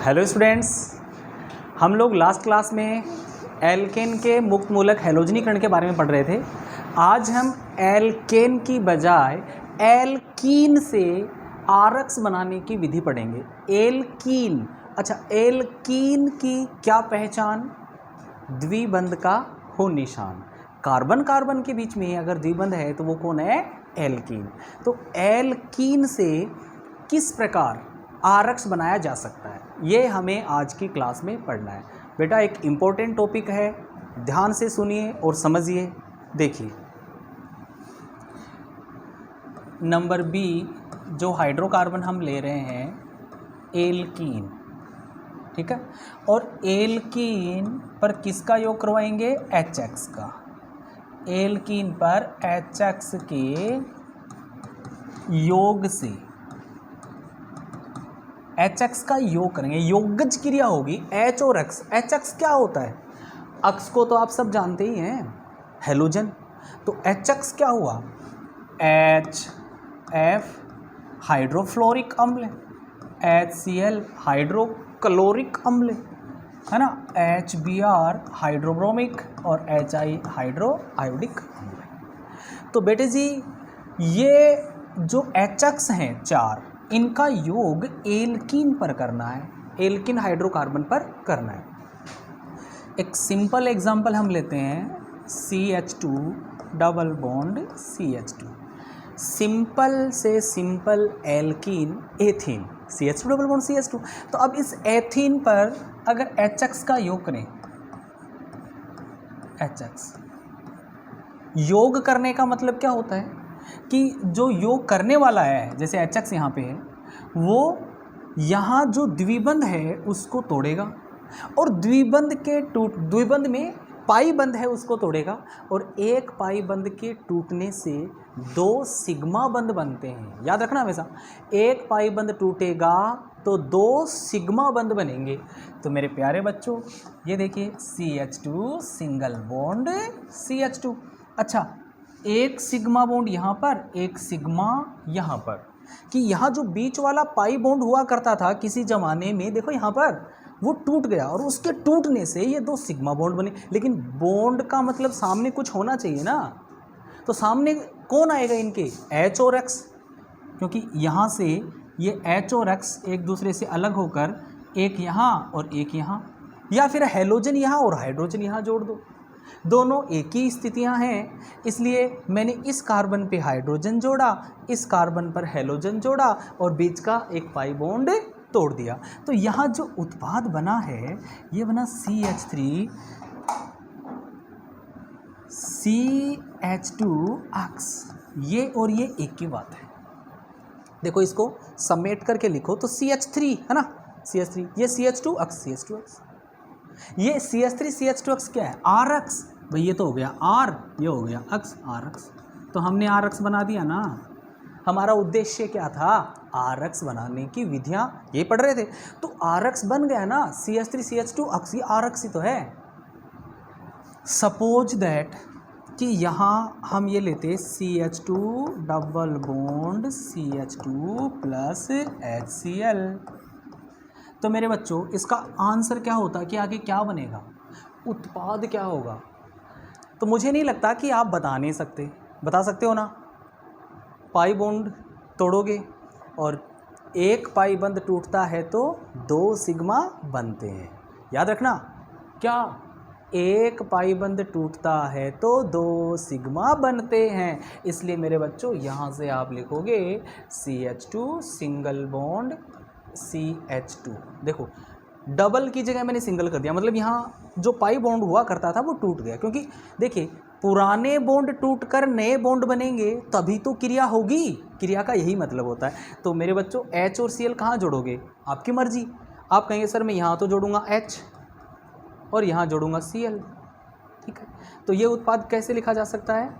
Hello students, हम लोग last class में एल्केन के मुक्त मूलक हैलोजनीकरण के बारे में पढ़ रहे थे। आज हम एल्केन की बजाय एल्कीन से आरक्स बनाने की विधि पढ़ेंगे। एल्कीन, अच्छा एल्कीन की क्या पहचान? द्विबंध का हो निशान। कार्बन कार्बन के बीच में अगर द्विबंध है तो वो कौन है? एल्कीन। तो एल्कीन से किस प्रकार आरक्स बनाया जा सकता है, ये हमें आज की क्लास में पढ़ना है। बेटा एक इम्पोर्टेंट टॉपिक है, ध्यान से सुनिए और समझिए। देखिए नंबर बी, जो हाइड्रोकार्बन हम ले रहे हैं एल्कीन, ठीक है, और एल्कीन पर किसका योग करवाएंगे? HX का। एल्कीन पर HX के योग से HX का योग करेंगे, योगज क्रिया होगी H और X। HX क्या होता है? अक्स को तो आप सब जानते ही हैं, हेलोजन। तो HX क्या हुआ? HF हाइड्रोफ्लोरिक अम्ल, HCl हाइड्रोक्लोरिक अम्ल, है ना, HBr हाइड्रोब्रोमिक और HI हाइड्रो आयोडिक अम्ल। तो बेटे जी ये जो HX हैं चार, इनका योग एल्कीन पर करना है, एल्कीन हाइड्रोकार्बन पर करना है। एक सिंपल एग्जांपल हम लेते हैं, CH2 double bond CH2। Simple से simple alkene ethene, CH2 double bond CH2। तो अब इस एथीन पर अगर HX का योग करें, HX योग करने का मतलब क्या होता है कि जो योग करने वाला है, जैसे HX यहाँ पे है, वो यहाँ जो द्विबंध है उसको तोड़ेगा और द्विबंध में पाई बंध है उसको तोड़ेगा, और एक पाई बंध के टूटने से दो सिग्मा बंध बनते हैं। याद रखना हमेशा, एक पाई बंध टूटेगा तो दो सिग्मा बंध बनेंगे। तो मेरे प्यारे बच्चों ये देखिए CH2 सिंगल बॉन्ड CH2। अच्छा, एक सिग्मा बॉन्ड यहाँ पर, एक सिग्मा यहाँ पर, कि यहाँ जो बीच वाला पाई बॉन्ड हुआ करता था किसी ज़माने में, देखो यहाँ पर वो टूट गया और उसके टूटने से ये दो सिग्मा बॉन्ड बने। लेकिन बॉन्ड का मतलब सामने कुछ होना चाहिए ना, तो सामने कौन आएगा इनके? H और X, क्योंकि यहाँ से ये H और X एक दूसरे से अलग होकर एक यहाँ और एक यहाँ, या फिर हैलोजन यहाँ और हाइड्रोजन यहाँ जोड़ दो, दोनों एक ही स्थितियां हैं। इसलिए मैंने इस कार्बन पे हाइड्रोजन जोड़ा, इस कार्बन पर हैलोजन जोड़ा और बीच का एक पाई बॉन्ड तोड़ दिया। तो यहाँ जो उत्पाद बना है ये बना CH3 CH2X। ये और ये एक ही बात है। देखो इसको समेट करके लिखो तो CH3 है ना, CH3, ये CH2X CH2X, ये CH3 CH2X क्या है? RX। भाई ये तो हो गया R, ये हो गया X, RX। तो हमने RX बना दिया ना। हमारा उद्देश्य क्या था? RX बनाने की विधियां ये पढ़ रहे थे, तो RX बन गया ना, CH3 CH2X, ये RX ही तो है। सपोज दैट कि यहाँ हम ये लेते CH2 double bond CH2 plus HCl। तो मेरे बच्चों इसका आंसर क्या होता है कि आगे क्या बनेगा, उत्पाद क्या होगा? तो मुझे नहीं लगता कि आप बता नहीं सकते। बता सकते हो ना? पाई बॉन्ड तोड़ोगे और एक पाई बंध टूटता है तो दो सिग्मा बनते हैं। याद रखना, क्या? एक पाई बंध टूटता है तो दो सिग्मा बनते हैं। इसलिए मेरे बच्चों यहाँ से आप लिखोगे CH2 सिंगल बॉन्ड CH2। देखो डबल की जगह मैंने सिंगल कर दिया, मतलब यहाँ जो पाई बॉन्ड हुआ करता था वो टूट गया, क्योंकि देखिए पुराने बॉन्ड टूटकर नए बॉन्ड बनेंगे तभी तो क्रिया होगी, क्रिया का यही मतलब होता है। तो मेरे बच्चों H और Cl कहाँ जोड़ोगे? आपकी मर्जी। आप कहेंगे सर मैं यहाँ तो जोड़ूंगा H और यहाँ जोड़ूंगा Cl, ठीक है। तो ये उत्पाद कैसे लिखा जा सकता है?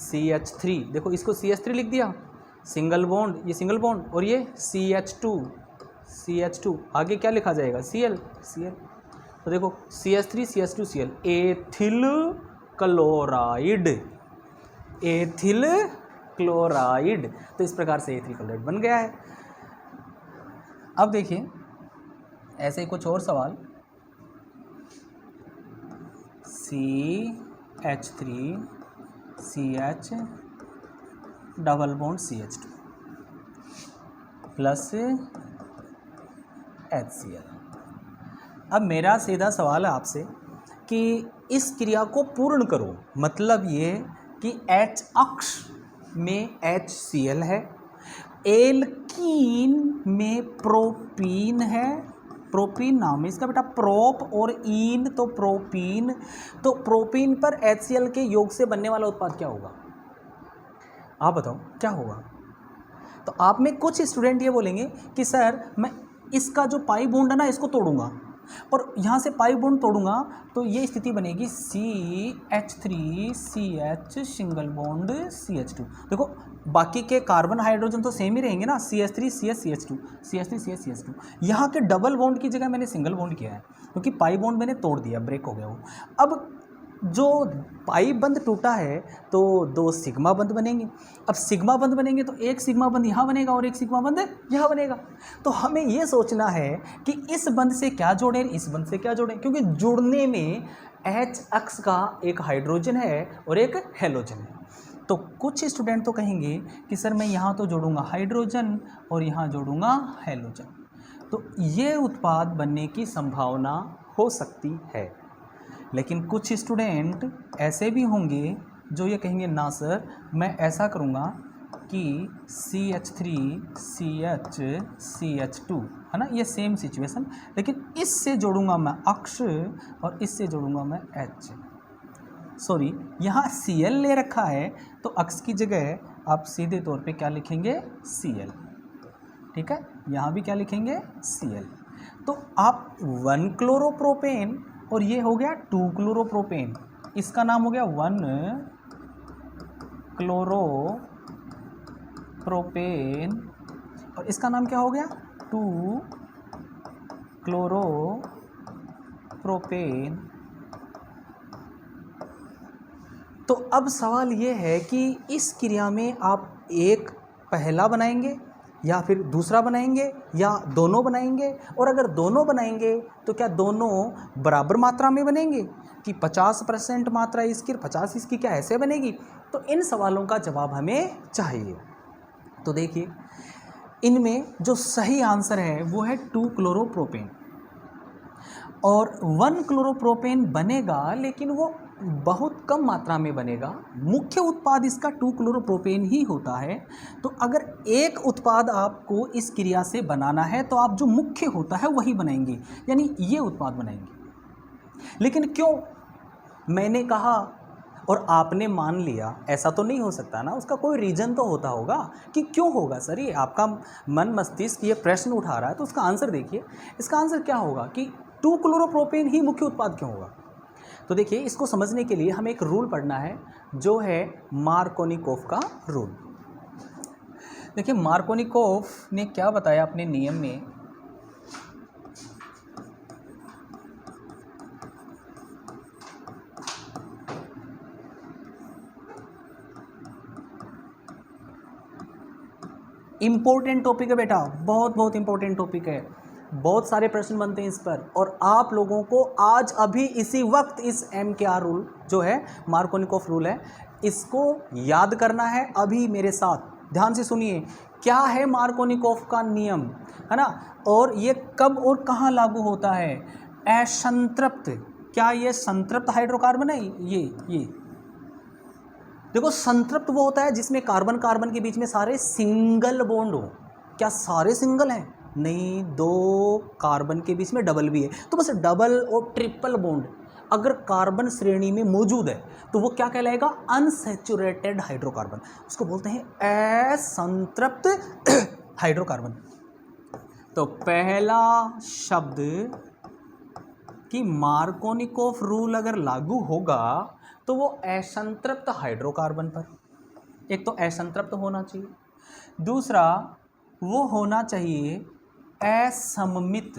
CH3, देखो इसको CH3 लिख दिया, सिंगल बॉन्ड, ये सिंगल बॉन्ड, और ये CH2, आगे क्या लिखा जाएगा? Cl। तो देखो CH3 CH2 Cl, ethyl chloride, ethyl chloride. तो इस प्रकार से एथिल क्लोराइड बन गया है। अब देखिए ऐसे ही कुछ और सवाल, CH3CH double bond CH2 plus HCl। अब मेरा सीधा सवाल है आपसे कि इस क्रिया को पूर्ण करो, मतलब ये कि H अक्ष में HCl है, एल्कीन में प्रोपीन है, प्रोपीन नाम है इसका बेटा, प्रोप और ईन तो प्रोपीन, तो प्रोपीन पर HCl के योग से बनने वाला उत्पाद क्या होगा? आप बताओ क्या होगा? तो आप में कुछ स्टूडेंट ये बोलेंगे कि सर मैं इसका जो पाई बॉन्ड है ना इसको तोड़ूंगा और यहाँ से पाई बॉन्ड तोड़ूंगा तो ये स्थिति बनेगी CH3CH सिंगल बॉन्ड CH2। देखो बाकी के कार्बन हाइड्रोजन तो सेम ही रहेंगे ना, CH3CH CH2 यहाँ के डबल बॉन्ड की जगह मैंने सिंगल बॉन्ड किया है क्योंकि पाई बॉन्ड मैंने तोड़ दिया, ब्रेक हो गया वो। अब जो पाई बंद टूटा है तो 2 सिग्मा बंद बनेंगे। अब सिग्मा बंद बनेंगे तो एक सिग्मा बंद यहाँ बनेगा और एक सिग्मा बंद यहाँ बनेगा। तो हमें ये सोचना है कि इस बंद से क्या जोड़ें, इस बंद से क्या जोड़ें, क्योंकि जुड़ने में H अक्ष का एक हाइड्रोजन है और एक हेलोजन है। तो कुछ स्टूडेंट तो कहेंगे कि सर मैं यहाँ तो जोड़ूंगा हाइड्रोजन और यहाँ जोड़ूंगा हेलोजन, तो ये उत्पाद बनने की संभावना हो सकती है। लेकिन कुछ स्टूडेंट ऐसे भी होंगे जो ये कहेंगे ना सर मैं ऐसा करूँगा कि CH3CH2 है ना, ये सेम सिचुएशन, लेकिन इससे जोड़ूंगा मैं अक्ष और इससे जोड़ूंगा मैं H। सॉरी यहाँ Cl ले रखा है तो अक्ष की जगह आप सीधे तौर पे क्या लिखेंगे Cl, ठीक है, यहाँ भी क्या लिखेंगे Cl। तो आप 1 क्लोरोप्रोपेन और ये हो गया 2 क्लोरोप्रोपेन, इसका नाम हो गया 1 क्लोरोप्रोपेन और इसका नाम क्या हो गया 2 क्लोरोप्रोपेन। तो अब सवाल ये है कि इस क्रिया में आप एक पहला बनाएंगे या फिर दूसरा बनाएंगे या दोनों बनाएंगे, और अगर दोनों बनाएंगे तो क्या दोनों बराबर मात्रा में बनेंगे कि 50% मात्रा इसकी 50 इसकी, क्या ऐसे बनेगी? तो इन सवालों का जवाब हमें चाहिए। तो देखिए इनमें जो सही आंसर है वो है 2 क्लोरोप्रोपेन, और 1 क्लोरोप्रोपेन बनेगा लेकिन वो बहुत कम मात्रा में बनेगा। मुख्य उत्पाद इसका 2 क्लोरोप्रोपेन ही होता है। तो अगर एक उत्पाद आपको इस क्रिया से बनाना है तो आप जो मुख्य होता है वही बनाएंगे, यानी ये उत्पाद बनाएंगे। लेकिन क्यों मैंने कहा और आपने मान लिया, ऐसा तो नहीं हो सकता ना, उसका कोई रीज़न तो होता होगा कि क्यों होगा सर, ये आपका मन मस्तिष्क ये प्रश्न उठा रहा है तो उसका आंसर देखिए। इसका आंसर क्या होगा कि 2 क्लोरोप्रोपेन ही मुख्य उत्पाद क्यों होगा। तो देखिए इसको समझने के लिए हमें एक रूल पढ़ना है जो है मार्कोनिकोफ का रूल। देखिए मार्कोनिकोफ ने क्या बताया अपने नियम में, इंपॉर्टेंट टॉपिक है बेटा, बहुत इंपॉर्टेंट टॉपिक है, बहुत सारे प्रश्न बनते हैं इस पर, और आप लोगों को आज अभी इसी वक्त इस MKR रूल जो है मार्कोनिकोफ रूल है इसको याद करना है। अभी मेरे साथ ध्यान से सुनिए, क्या है मार्कोनिकोफ का नियम, है ना, और ये कब और कहाँ लागू होता है। असंतृप्त, क्या ये संतृप्त हाइड्रोकार्बन है? ये देखो संतृप्त वो होता है जिसमें कार्बन कार्बन के बीच में सारे सिंगल बॉन्ड हो। क्या सारे सिंगल हैं? नहीं, 2 कार्बन के बीच में डबल भी है, तो बस डबल और ट्रिपल बॉन्ड अगर कार्बन श्रेणी में मौजूद है तो वो क्या कहलाएगा? अनसैचुरेटेड हाइड्रोकार्बन, उसको बोलते हैं असंतृप्त हाइड्रोकार्बन। तो पहला शब्द कि मार्कोनिकोफ रूल अगर लागू होगा तो वो असंतृप्त हाइड्रोकार्बन पर, एक तो असंतृप्त होना चाहिए, दूसरा वो होना चाहिए असममित।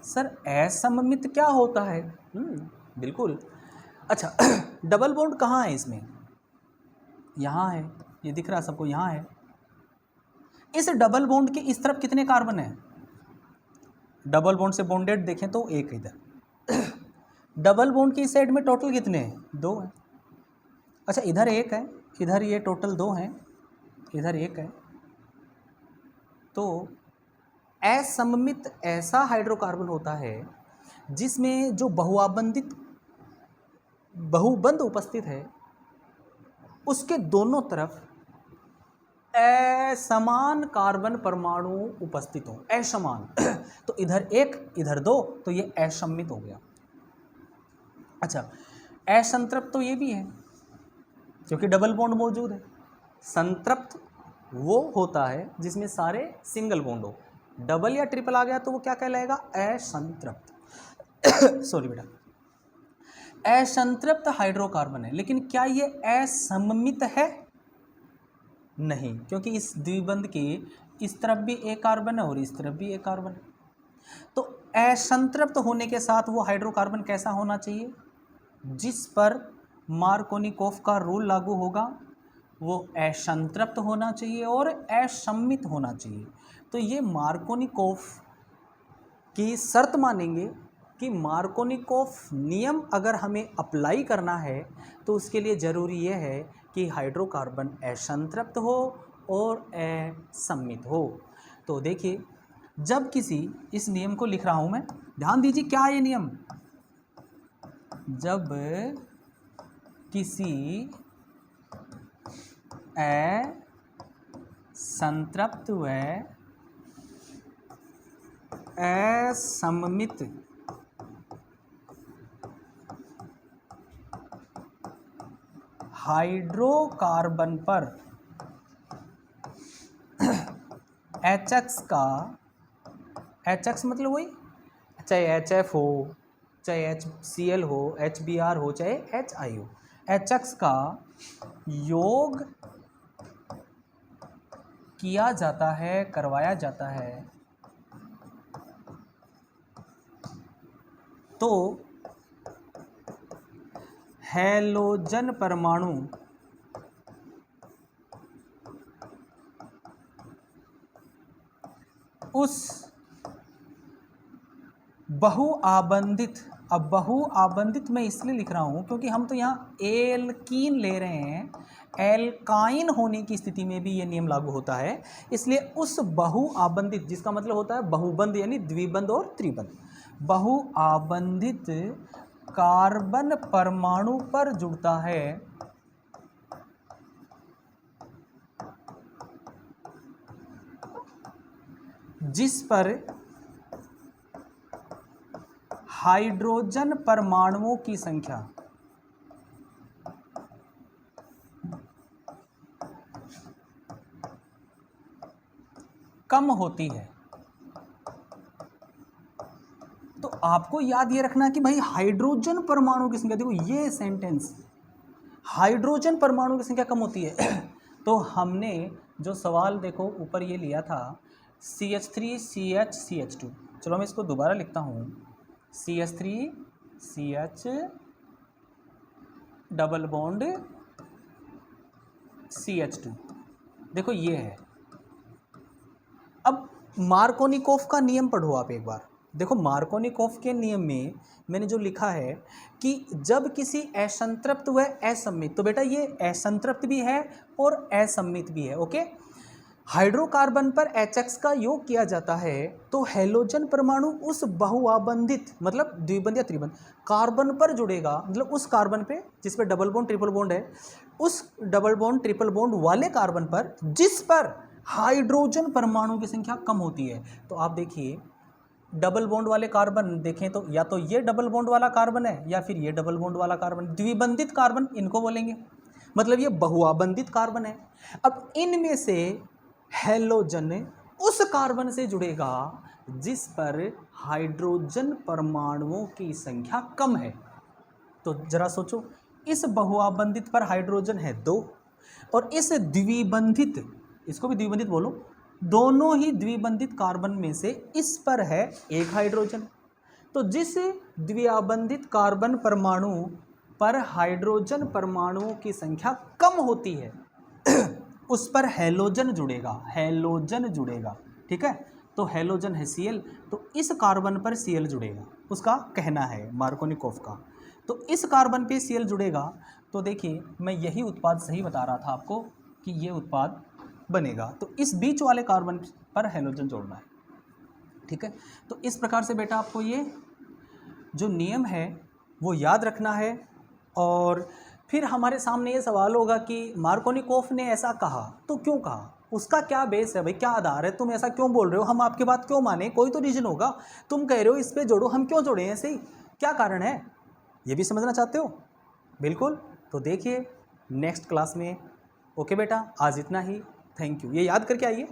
सर असममित क्या होता है? बिल्कुल, अच्छा डबल बॉन्ड कहाँ है इसमें? यहाँ है, ये दिख रहा है सबको, यहाँ है। इस डबल बॉन्ड के इस तरफ कितने कार्बन है? डबल बॉन्ड से बॉन्डेड देखें तो एक इधर। डबल बॉन्ड की इस साइड में टोटल कितने हैं? 2 हैं। अच्छा, इधर 1 है, इधर ये टोटल 2 हैं, इधर 1 है। तो असममित ऐसा हाइड्रोकार्बन होता है जिसमें जो बहुबंध उपस्थित है उसके दोनों तरफ असमान कार्बन परमाणु उपस्थित हो, असमान। तो इधर 1 इधर 2, तो ये असम्मित हो गया। अच्छा, असंतृप्त तो ये भी है क्योंकि डबल बॉन्ड मौजूद है। संतृप्त वो होता है जिसमें सारे सिंगल बॉन्ड हो, डबल या ट्रिपल आ गया तो वो क्या कहलाएगा? असंतृप्त। सॉरी बेटा, असंतृप्त हाइड्रोकार्बन है। लेकिन क्या ये असममित है? नहीं, क्योंकि इस द्विबंध के इस तरफ भी एक कार्बन है और इस तरफ भी एक कार्बन है। तो असंतृप्त होने के साथ वो हाइड्रोकार्बन कैसा होना चाहिए? जिस पर मार्कोनिकोफ का रूल लागू होगा वो असंतृप्त होना चाहिए और असम्मित होना चाहिए। तो ये मार्कोनिकोफ की शर्त मानेंगे कि मार्कोनिकोफ नियम अगर हमें अप्लाई करना है तो उसके लिए ज़रूरी ये है कि हाइड्रोकार्बन असंतृप्त हो और असम्मित हो। तो देखिए, जब किसी, इस नियम को लिख रहा हूँ मैं, ध्यान दीजिए क्या है ये नियम। जब किसी असंतृप्त व असममित हाइड्रोकार्बन पर HX का, HX मतलब वही, चाहे HF हो, चाहे HCl हो, HBr हो, चाहे HI हो, HX का योग किया जाता है, करवाया जाता है, तो हैलोजन परमाणु उस बहुआबंधित, अब बहुआबंधित मैं इसलिए लिख रहा हूँ क्योंकि हम तो यहाँ एल्कीन ले रहे हैं, एल्काइन होने की स्थिति में भी ये नियम लागू होता है। इसलिए उस बहुआबंधित, जिसका मतलब होता है बहुबंध यानी द्विबंध और त्रिबंध, बहुआबंधित कार्बन परमाणु पर जुड़ता है जिस पर हाइड्रोजन परमाणुओं की संख्या कम होती है। तो आपको याद ये रखना कि भाई हाइड्रोजन परमाणु की संख्या, देखो ये सेंटेंस, हाइड्रोजन परमाणु की संख्या कम होती है। तो हमने जो सवाल देखो ऊपर ये लिया था CH3 CH CH2, चलो मैं इसको दोबारा लिखता हूँ, CH3 CH double bond CH2, देखो ये है। अब मार्कोनिकोफ का नियम पढ़ो आप एक बार, देखो मार्कोनिकोफ के नियम में मैंने जो लिखा है कि जब किसी असंतृप्त व असम्मित, तो बेटा ये असंतृप्त भी है और असम्मित भी है, ओके। हाइड्रोकार्बन पर HX का योग किया जाता है तो हैलोजन परमाणु उस बहुआबंधित, मतलब द्विबंध या त्रिबंध कार्बन पर जुड़ेगा, मतलब उस कार्बन पे जिस पे डबल बॉन्ड ट्रिपल बॉन्ड है, उस डबल बॉन्ड ट्रिपल बॉन्ड वाले कार्बन पर जिस पर हाइड्रोजन परमाणु की संख्या कम होती है। तो आप देखिए डबल बॉन्ड वाले कार्बन देखें तो या तो ये डबल बॉन्ड वाला कार्बन है या फिर ये डबल बॉन्ड वाला कार्बन, द्विबंधित कार्बन इनको बोलेंगे, मतलब ये बहुआबंधित कार्बन है। अब इनमें से हैलोजन उस कार्बन से जुड़ेगा जिस पर हाइड्रोजन परमाणुओं की संख्या कम है। तो जरा सोचो, इस बहुआबंधित पर हाइड्रोजन है 2 और इस द्विबंधित, इसको भी द्विबंधित बोलो, दोनों ही द्विबंधित कार्बन में से इस पर है 1 हाइड्रोजन। तो जिस द्विबंधित कार्बन परमाणु पर हाइड्रोजन परमाणुओं की संख्या कम होती है उस पर हैलोजन जुड़ेगा, हैलोजन जुड़ेगा, ठीक है। तो हैलोजन है Cl, तो इस कार्बन पर Cl जुड़ेगा, उसका कहना है मार्कोनिकोफ का। तो इस कार्बन पे Cl जुड़ेगा, तो देखिए मैं यही उत्पाद सही बता रहा था आपको कि ये उत्पाद बनेगा। तो इस बीच वाले कार्बन पर हैलोजन जोड़ना है, ठीक है। तो इस प्रकार से बेटा आपको ये जो नियम है वो याद रखना है। और फिर हमारे सामने ये सवाल होगा कि मार्कोनिकोफ ने ऐसा कहा तो क्यों कहा, उसका क्या बेस है भाई, क्या आधार है, तुम ऐसा क्यों बोल रहे हो, हम आपकी बात क्यों माने, कोई तो रीजन होगा। तुम कह रहे हो इस पे जोड़ो, हम क्यों जोड़े ऐसे ही, क्या कारण है, ये भी समझना चाहते हो? बिल्कुल, तो देखिए नेक्स्ट क्लास में। ओके बेटा, आज इतना ही, थैंक यू। ये याद करके आइए।